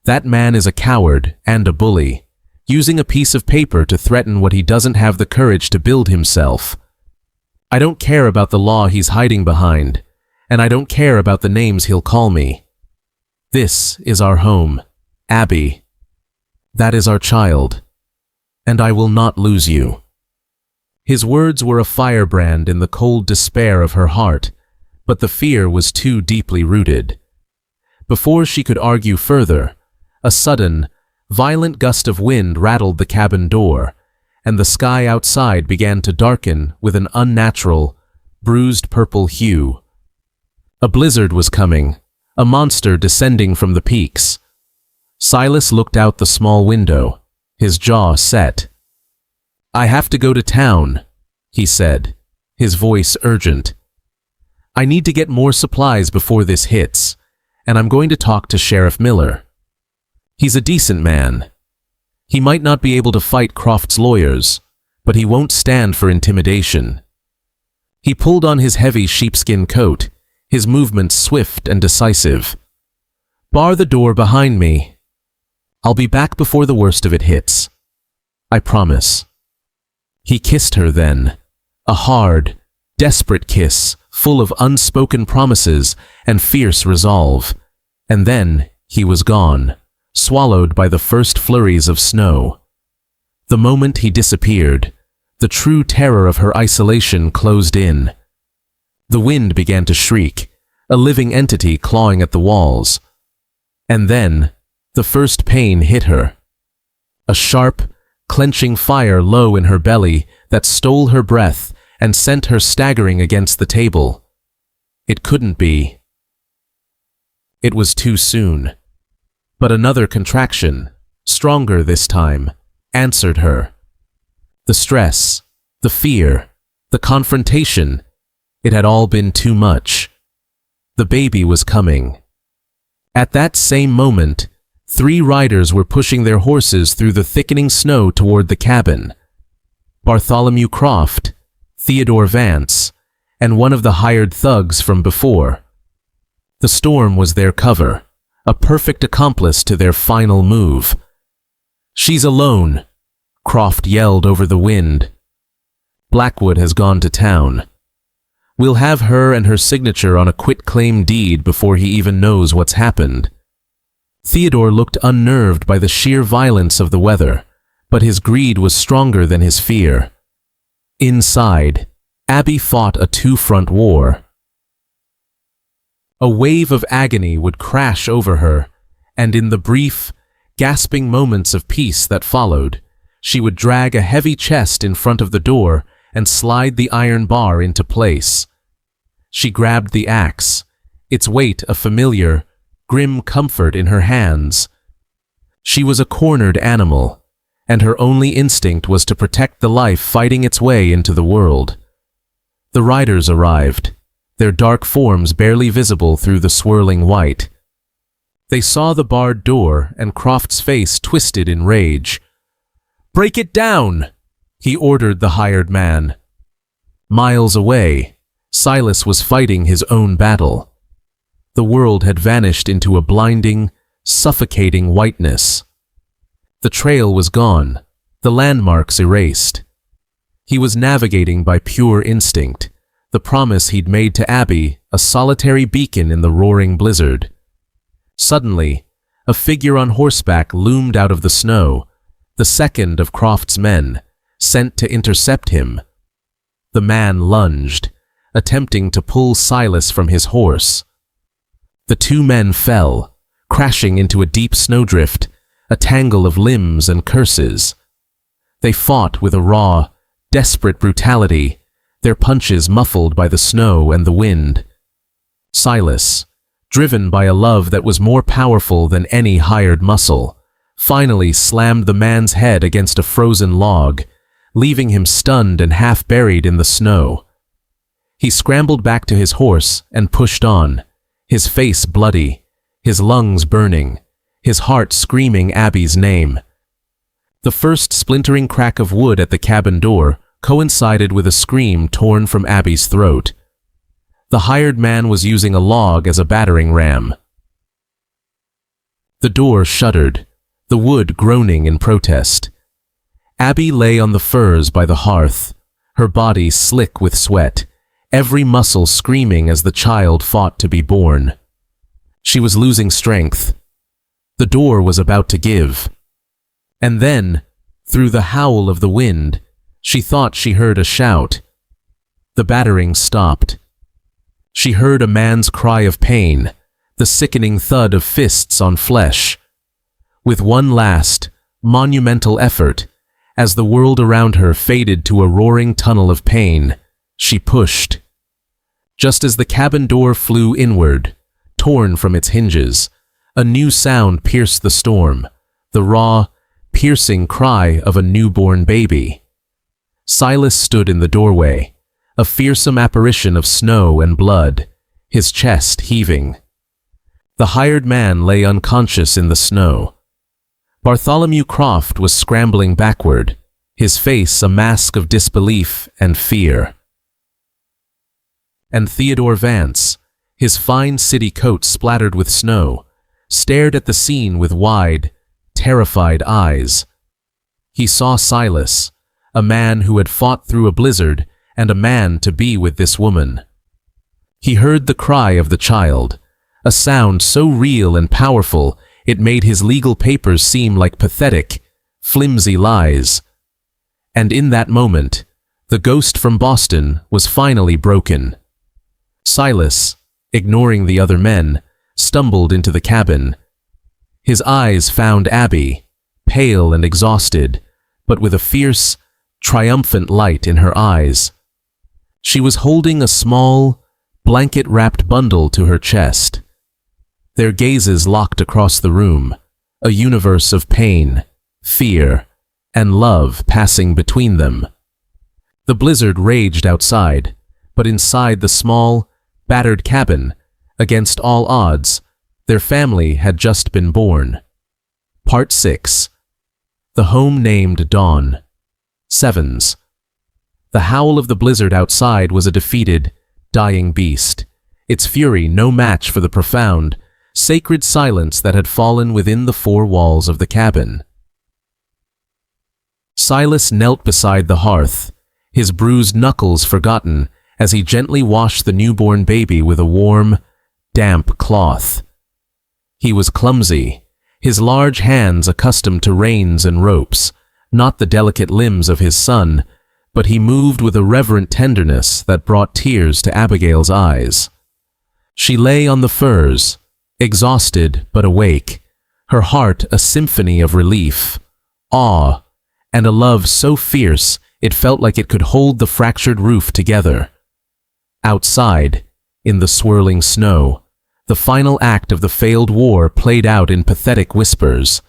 That man is a coward and a bully, using a piece of paper to threaten what he doesn't have the courage to build himself. I don't care about the law he's hiding behind, and I don't care about the names he'll call me. This is our home, Abby. That is our child, and I will not lose you." His words were a firebrand in the cold despair of her heart, but the fear was too deeply rooted. Before she could argue further, a sudden, violent gust of wind rattled the cabin door, and the sky outside began to darken with an unnatural, bruised purple hue. A blizzard was coming, a monster descending from the peaks. Silas looked out the small window, his jaw set. "I have to go to town," he said, his voice urgent. "I need to get more supplies before this hits, and I'm going to talk to Sheriff Miller. He's a decent man. He might not be able to fight Croft's lawyers, but he won't stand for intimidation." He pulled on his heavy sheepskin coat, his movements swift and decisive. "Bar the door behind me. I'll be back before the worst of it hits. I promise." He kissed her then, a hard, desperate kiss, full of unspoken promises and fierce resolve, and then he was gone, swallowed by the first flurries of snow. The moment he disappeared, the true terror of her isolation closed in. The wind began to shriek, a living entity clawing at the walls. And then, the first pain hit her. A sharp, clenching fire low in her belly that stole her breath and sent her staggering against the table. It couldn't be. It was too soon. But another contraction, stronger this time, answered her. The stress, the fear, the confrontation, it had all been too much. The baby was coming. At that same moment, 3 riders were pushing their horses through the thickening snow toward the cabin. Bartholomew Croft, Theodore Vance, and one of the hired thugs from before. The storm was their cover, a perfect accomplice to their final move. "She's alone," Croft yelled over the wind. "Blackwood has gone to town. We'll have her and her signature on a quitclaim deed before he even knows what's happened." Theodore looked unnerved by the sheer violence of the weather, but his greed was stronger than his fear. Inside, Abby fought a two-front war. A wave of agony would crash over her, and in the brief, gasping moments of peace that followed, she would drag a heavy chest in front of the door and slide the iron bar into place. She grabbed the axe, its weight a familiar, grim comfort in her hands. She was a cornered animal, and her only instinct was to protect the life fighting its way into the world. The riders arrived, their dark forms barely visible through the swirling white. They saw the barred door, and Croft's face twisted in rage. "Break it down!" he ordered the hired man. Miles away, Silas was fighting his own battle. The world had vanished into a blinding, suffocating whiteness. The trail was gone, the landmarks erased. He was navigating by pure instinct, the promise he'd made to Abby, a solitary beacon in the roaring blizzard. Suddenly, a figure on horseback loomed out of the snow, the second of Croft's men, sent to intercept him. The man lunged, attempting to pull Silas from his horse. The two men fell, crashing into a deep snowdrift, a tangle of limbs and curses. They fought with a raw, desperate brutality, their punches muffled by the snow and the wind. Silas, driven by a love that was more powerful than any hired muscle, finally slammed the man's head against a frozen log, leaving him stunned and half buried in the snow. He scrambled back to his horse and pushed on, his face bloody, his lungs burning, his heart screaming Abby's name. The first splintering crack of wood at the cabin door coincided with a scream torn from Abby's throat. The hired man was using a log as a battering ram. The door shuddered, the wood groaning in protest. Abby lay on the furs by the hearth, her body slick with sweat, every muscle screaming as the child fought to be born. She was losing strength. The door was about to give. And then, through the howl of the wind, she thought she heard a shout. The battering stopped. She heard a man's cry of pain, the sickening thud of fists on flesh. With one last, monumental effort, as the world around her faded to a roaring tunnel of pain, she pushed. Just as the cabin door flew inward, torn from its hinges, a new sound pierced the storm, the raw, piercing cry of a newborn baby. Silas stood in the doorway, a fearsome apparition of snow and blood, his chest heaving. The hired man lay unconscious in the snow. Bartholomew Croft was scrambling backward, his face a mask of disbelief and fear. And Theodore Vance, his fine city coat splattered with snow, stared at the scene with wide, terrified eyes. He saw Silas, a man who had fought through a blizzard and a man to be with this woman. He heard the cry of the child, a sound so real and powerful it made his legal papers seem like pathetic, flimsy lies. And in that moment, the ghost from Boston was finally broken. Silas, ignoring the other men, stumbled into the cabin. His eyes found Abby, pale and exhausted, but with a fierce, triumphant light in her eyes. She was holding a small, blanket-wrapped bundle to her chest. Their gazes locked across the room, a universe of pain, fear, and love passing between them. The blizzard raged outside, but inside the small, battered cabin, against all odds, their family had just been born. Part 6. The home named Dawn. Sevens. The howl of the blizzard outside was a defeated, dying beast, its fury no match for the profound, sacred silence that had fallen within the four walls of the cabin. Silas knelt beside the hearth, his bruised knuckles forgotten as he gently washed the newborn baby with a warm, damp cloth. He was clumsy, his large hands accustomed to reins and ropes, not the delicate limbs of his son, but he moved with a reverent tenderness that brought tears to Abigail's eyes. She lay on the furs, exhausted but awake, her heart a symphony of relief, awe, and a love so fierce it felt like it could hold the fractured roof together. Outside, in the swirling snow, the final act of the failed war played out in pathetic whispers.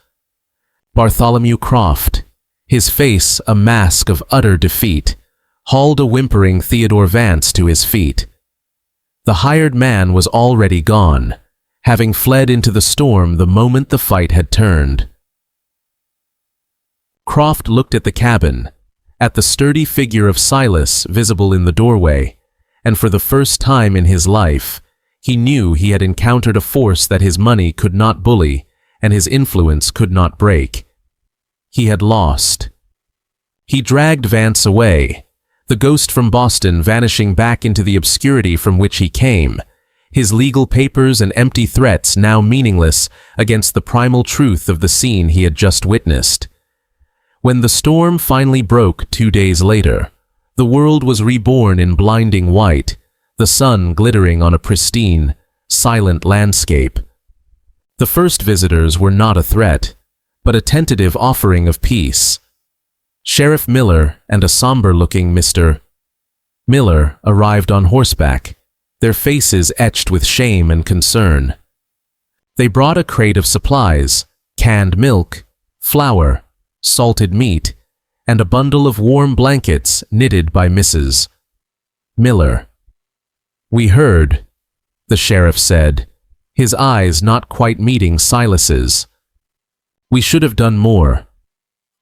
Bartholomew Croft, his face a mask of utter defeat, hauled a whimpering Theodore Vance to his feet. The hired man was already gone, having fled into the storm the moment the fight had turned. Croft looked at the cabin, at the sturdy figure of Silas visible in the doorway, and for the first time in his life, he knew he had encountered a force that his money could not bully and his influence could not break. He had lost. He dragged Vance away, the ghost from Boston vanishing back into the obscurity from which he came, his legal papers and empty threats now meaningless against the primal truth of the scene he had just witnessed. When the storm finally broke 2 days later, the world was reborn in blinding white, the sun glittering on a pristine, silent landscape. The first visitors were not a threat, but a tentative offering of peace. Sheriff Miller and a somber-looking Mr. Miller arrived on horseback, their faces etched with shame and concern. They brought a crate of supplies, canned milk, flour, salted meat, and a bundle of warm blankets knitted by Mrs. Miller. "We heard," the sheriff said, his eyes not quite meeting Silas's. "We should have done more.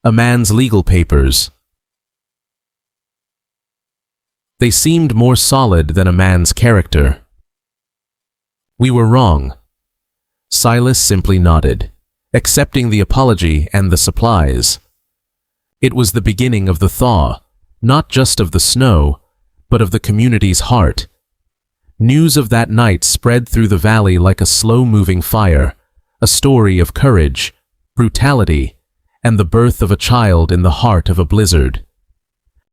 A man's legal papers. They seemed more solid than a man's character." "We were wrong." Silas simply nodded, accepting the apology and the supplies. It was the beginning of the thaw, not just of the snow, but of the community's heart. News of that night spread through the valley like a slow-moving fire, a story of courage, brutality, and the birth of a child in the heart of a blizzard.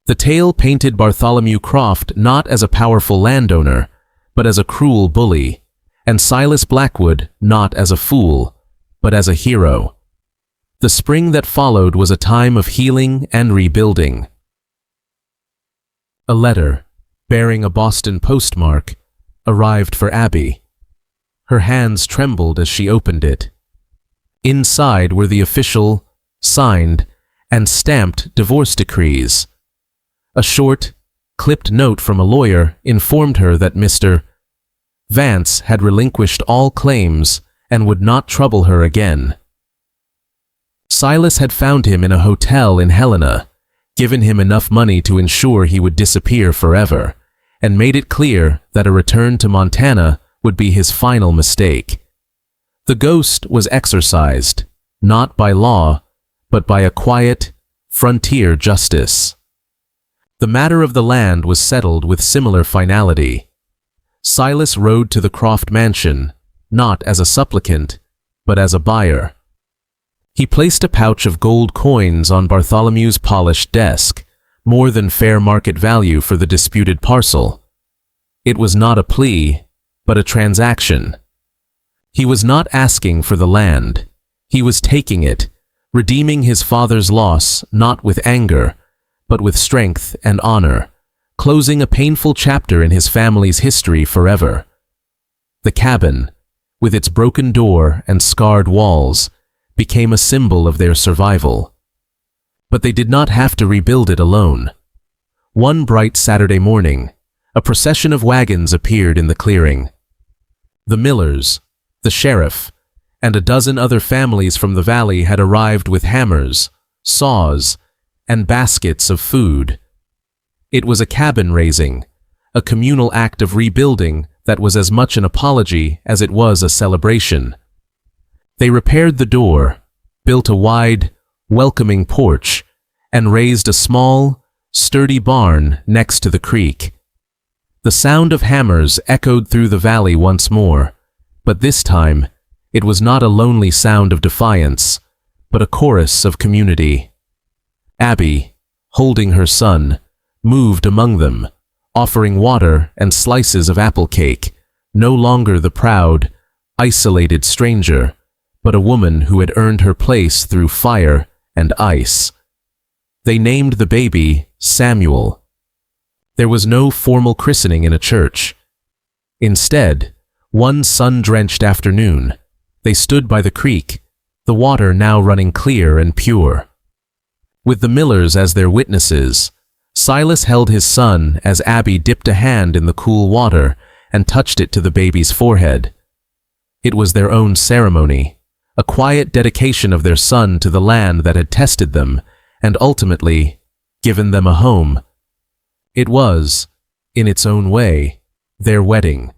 The tale painted Bartholomew Croft not as a powerful landowner, but as a cruel bully, and Silas Blackwood not as a fool, but as a hero. The spring that followed was a time of healing and rebuilding. A letter, bearing a Boston postmark, arrived for Abby. Her hands trembled as she opened it. Inside were the official, signed, and stamped divorce decrees. A short, clipped note from a lawyer informed her that Mr. Vance had relinquished all claims and would not trouble her again. Silas had found him in a hotel in Helena, given him enough money to ensure he would disappear forever, and made it clear that a return to Montana would be his final mistake. The ghost was exorcised, not by law, but by a quiet, frontier justice. The matter of the land was settled with similar finality. Silas rode to the Croft mansion, not as a supplicant, but as a buyer. He placed a pouch of gold coins on Bartholomew's polished desk, more than fair market value for the disputed parcel. It was not a plea, but a transaction. He was not asking for the land. He was taking it, redeeming his father's loss not with anger, but with strength and honor, closing a painful chapter in his family's history forever. The cabin, with its broken door and scarred walls, became a symbol of their survival. But they did not have to rebuild it alone. One bright Saturday morning, a procession of wagons appeared in the clearing. The Millers, the sheriff, and a dozen other families from the valley had arrived with hammers, saws, and baskets of food. It was a cabin raising, a communal act of rebuilding that was as much an apology as it was a celebration. They repaired the door, built a wide, welcoming porch, and raised a small, sturdy barn next to the creek. The sound of hammers echoed through the valley once more, but this time it was not a lonely sound of defiance, but a chorus of community. Abby, holding her son, moved among them, offering water and slices of apple cake, no longer the proud, isolated stranger, but a woman who had earned her place through fire and ice. They named the baby Samuel. There was no formal christening in a church. Instead, one sun-drenched afternoon, they stood by the creek, the water now running clear and pure. With the Millers as their witnesses, Silas held his son as Abby dipped a hand in the cool water and touched it to the baby's forehead. It was their own ceremony, a quiet dedication of their son to the land that had tested them and ultimately given them a home. It was, in its own way, their wedding,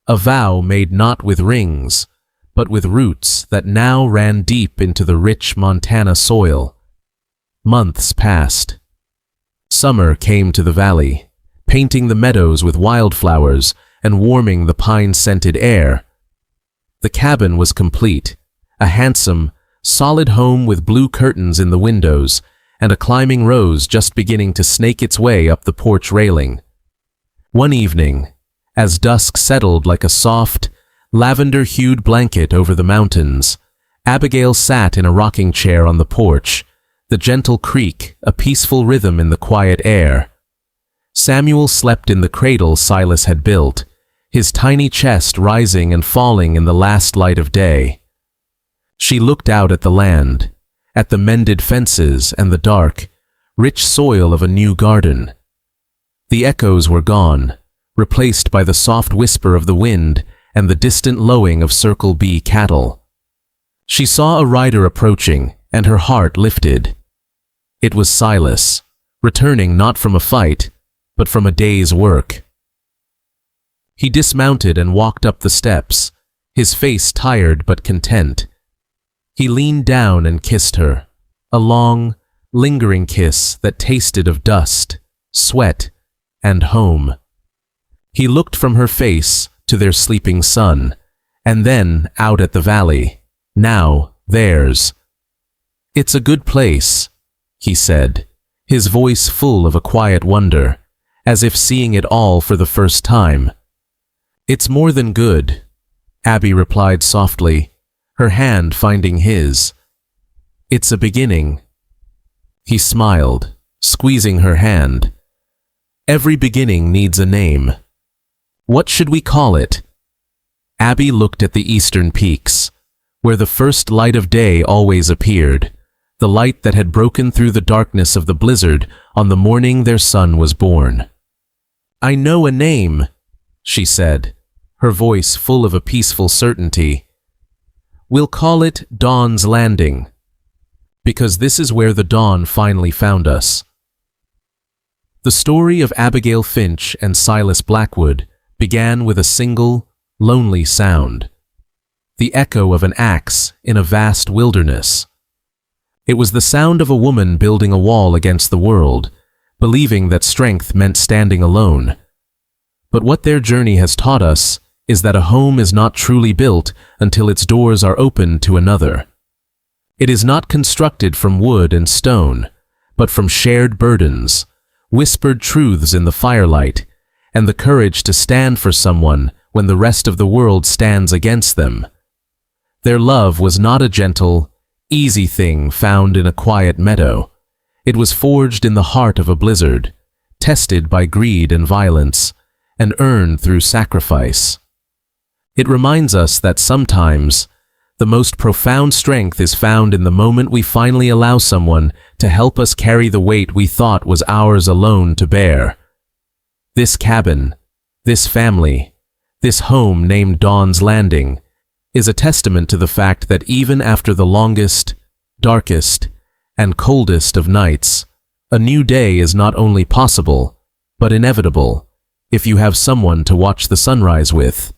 a vow made not with rings, but with roots that now ran deep into the rich Montana soil. Months passed. Summer came to the valley, painting the meadows with wildflowers and warming the pine-scented air. The cabin was complete, a handsome, solid home with blue curtains in the windows and a climbing rose just beginning to snake its way up the porch railing. One evening, as dusk settled like a soft, lavender-hued blanket over the mountains, Abigail sat in a rocking chair on the porch, the gentle creak a peaceful rhythm in the quiet air. Samuel slept in the cradle Silas had built, his tiny chest rising and falling in the last light of day. She looked out at the land, at the mended fences and the dark, rich soil of a new garden. The echoes were gone, replaced by the soft whisper of the wind and the distant lowing of Circle B cattle. She saw a rider approaching, and her heart lifted. It was Silas, returning not from a fight, but from a day's work. He dismounted and walked up the steps, his face tired but content. He leaned down and kissed her, a long, lingering kiss that tasted of dust, sweat, and home. He looked from her face to their sleeping son, and then out at the valley, now theirs. "It's a good place," he said, his voice full of a quiet wonder, as if seeing it all for the first time. "It's more than good," Abby replied softly, her hand finding his. "It's a beginning." He smiled, squeezing her hand. "Every beginning needs a name. What should we call it?" Abby looked at the eastern peaks, where the first light of day always appeared, the light that had broken through the darkness of the blizzard on the morning their son was born. "I know a name," she said, her voice full of a peaceful certainty. "We'll call it Dawn's Landing, because this is where the dawn finally found us." The story of Abigail Finch and Silas Blackwood began with a single, lonely sound, the echo of an axe in a vast wilderness. It was the sound of a woman building a wall against the world, believing that strength meant standing alone. But what their journey has taught us is that a home is not truly built until its doors are opened to another. It is not constructed from wood and stone, but from shared burdens, whispered truths in the firelight, and the courage to stand for someone when the rest of the world stands against them. Their love was not a gentle, easy thing found in a quiet meadow. It was forged in the heart of a blizzard, tested by greed and violence, and earned through sacrifice. It reminds us that sometimes the most profound strength is found in the moment we finally allow someone to help us carry the weight we thought was ours alone to bear. This cabin, this family, this home named Dawn's Landing, is a testament to the fact that even after the longest, darkest, and coldest of nights, a new day is not only possible, but inevitable, if you have someone to watch the sunrise with.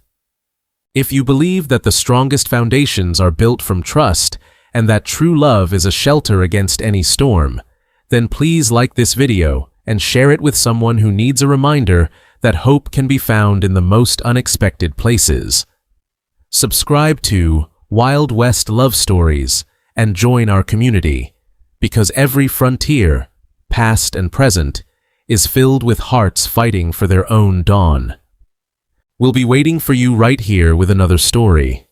If you believe that the strongest foundations are built from trust and that true love is a shelter against any storm, then please like this video and share it with someone who needs a reminder that hope can be found in the most unexpected places. Subscribe to Wild West Love Stories and join our community, because every frontier, past and present, is filled with hearts fighting for their own dawn. We'll be waiting for you right here with another story.